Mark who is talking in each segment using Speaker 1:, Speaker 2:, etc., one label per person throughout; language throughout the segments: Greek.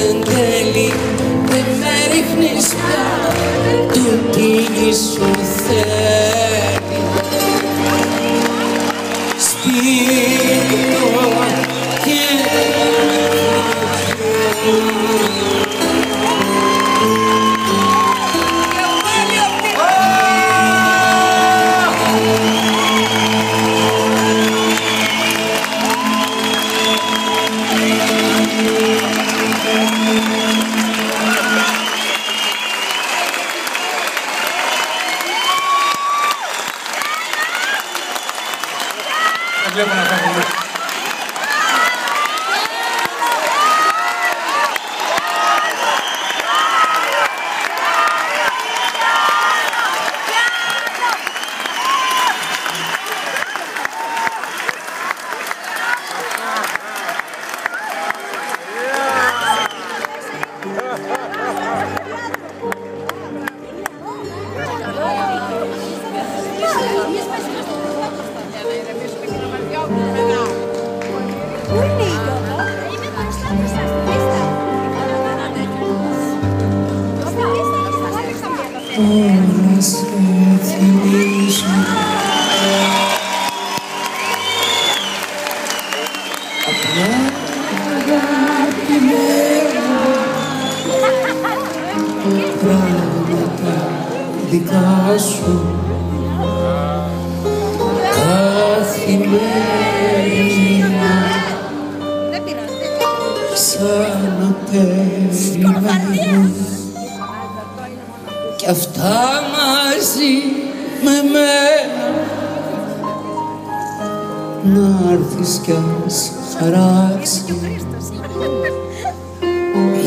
Speaker 1: εν τέλει δεν με ρίχνεις πια του τι σου θέλει. Σπίρτο και
Speaker 2: βλέπω να φεύγουμε.
Speaker 1: Όλα σε θυμίζω απλά αγαπημένα πράγματα δικά σου καθημερινά σαν να περιμένω κι αυτά μαζί με μένα να έρθεις κι ας χαράξει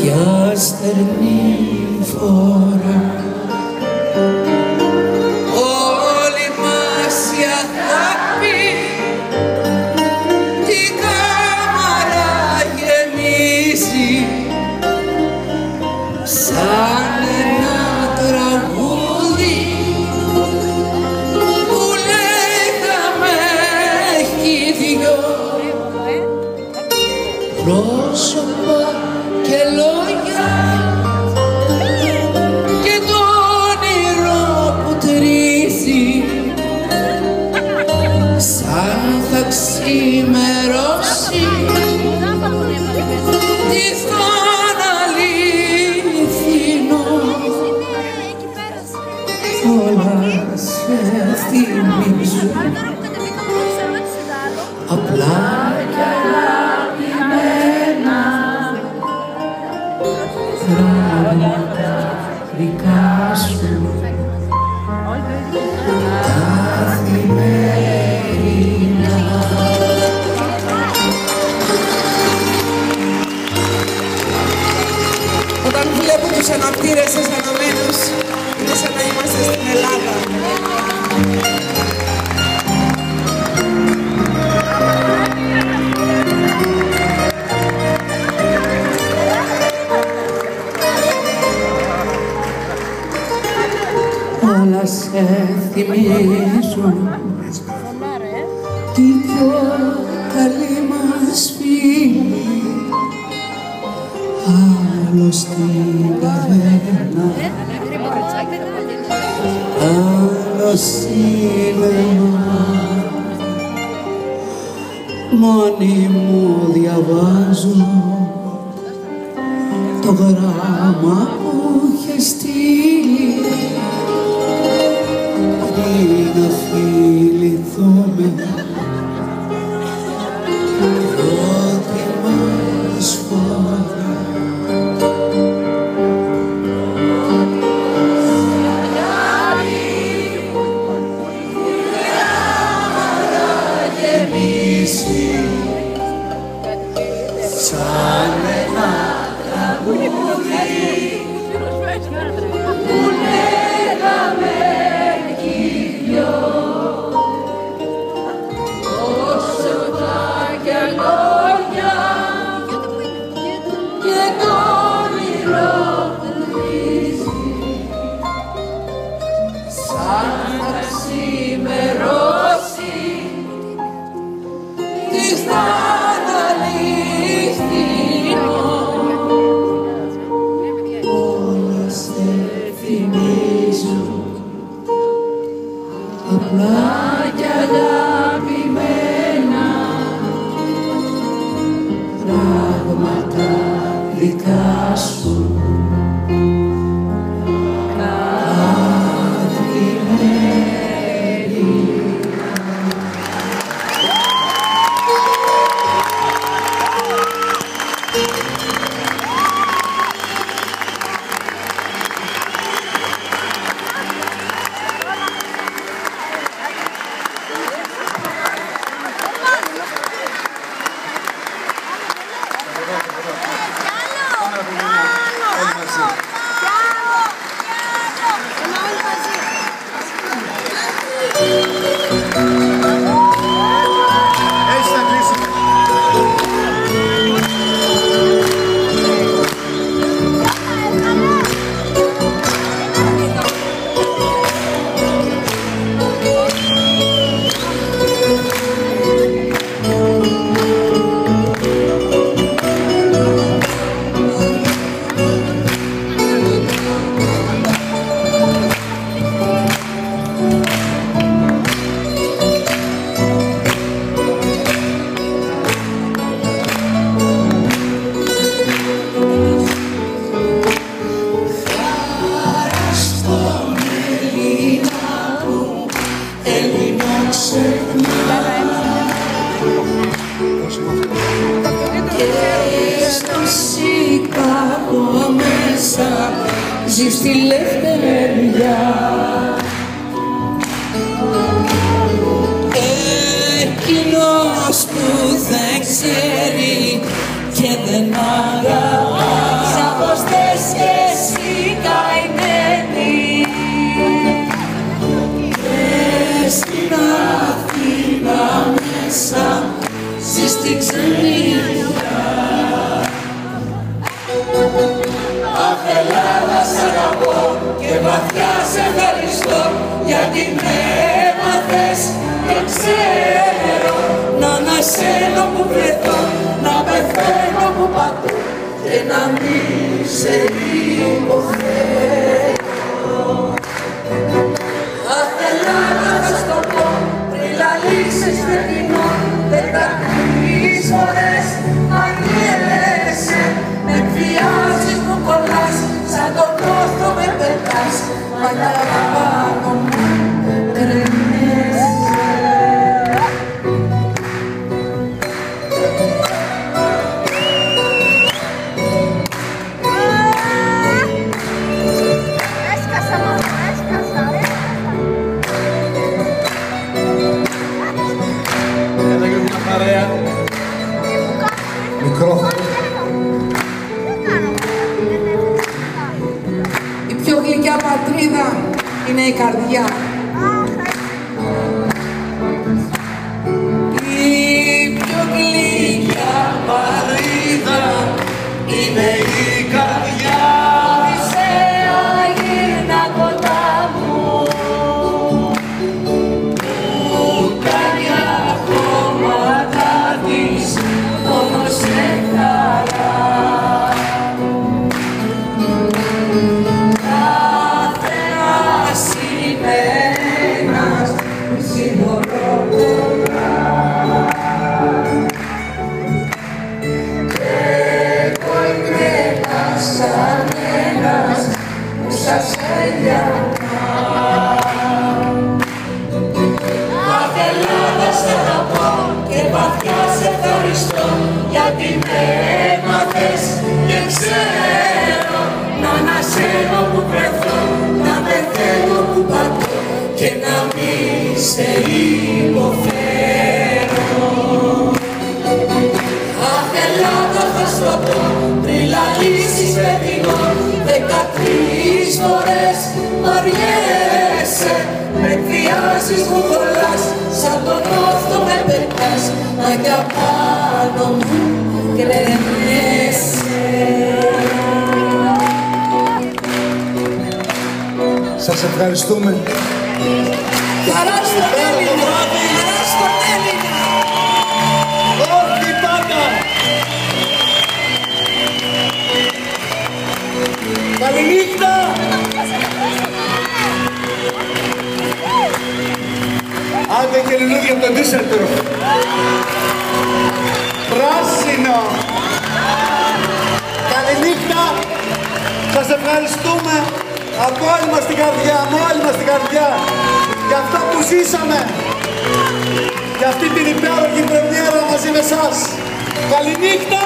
Speaker 1: μια στερνή φορά. Όλη μας η αγάπη την κάμαρα γεμίζει σαν ένα τραγούδι που λέγαμε κι δυο πρόσωπα και λόγια και το όνειρο που τρίζει σαν θα ξημερώσει τυχόν αληθινό. Όλα σε θυμίζω απλά κι αγαπημένα πράγματα δικά σου καθημερινά.
Speaker 3: Όταν βλέπω τους αναπτήρες αισθανωμένους, είναι σαν να είμαστε στην Ελλάδα.
Speaker 1: Όλα σε θυμίζω την πιο καλή μας φίλη άλλο στην καβέρνα άλλο σινεμά μόνη μου διαβάζω το γράμμα που είχε στείλει πριν να φιληθούμε πρώτη μας φορά. Σαν ένα τραγούδι που λέγαμε κι δυο δικά σου ζει στη λευτεριά. Εκείνος που δεν ξέρει και δεν αγαπά, σαν πως θες και εσύ καημένη. Και στην Αθήνα μέσα ζει στη ξενιά. Αχ, Ελλάδα, σ' αγαπώ και βαθιά σε ευχαριστώ, γιατί με έμαθες και ξέρω να ανασένω που βρεθώ, να πεθαίνω που πατώ και να μην σε υποφέρω. Αχ, Ελλάδα, θα στο πω πριν λαλήσεις φετινό, 13 φορές αγγέλεσαι, με εκβιάζεις, μου κολλάς, σαν τον νόθο με πετάς, μα τα πάνω μου τρεμέσαι.
Speaker 4: Έσκασα μάμα, έσκασα.
Speaker 2: Εδώ και μια παρέα. Μικρόφωνο.
Speaker 3: Η πιο γλυκιά πατρίδα είναι η καρδιά.
Speaker 1: Η πιο γλυκιά πατρίδα είναι η καρδιά.
Speaker 4: Οδυσσέα, γύρνα κοντά μου,
Speaker 1: Που κάνει ακόμα τα της μόνο σε χαρά. Κάθε ένας είναι ένας σύνορο πολλά. Εγώ είμαι ένας σαν ένας που σας ελιανά. Αχ, Ελλάδα, σ' αγαπώ και βαθιά σε ευχαριστώ, γιατί με έμαθες και ξέρω να ανασένω που βρεθώ, να πεθαίνω που πατώ και να μην σε υποφέρω. Αχ, Ελλάδα, θα στο πω πριν λαλήσεις φετινό, 13 φορές μαριέσαι, με εκβιάζεις, μου κολλάς, σαν τον νόθο με πετάς, μα κι απάνω μου κρεμέσαι.
Speaker 2: Σας ευχαριστούμε.
Speaker 3: Χαρά στον Έλληνα! Χαρά στον Έλληνα!
Speaker 2: Όχι πάντα! Καληνύχτα! Άντε και λουλούδια από τον Ντίσσελντορφ. Πράσινο! Καληνύχτα. Σας ευχαριστούμε από όλη μας την καρδιά, με όλη μας την καρδιά, για αυτό που ζήσαμε, για αυτή την υπέροχη πρεμιέρα μαζί με εσάς. Καληνύχτα.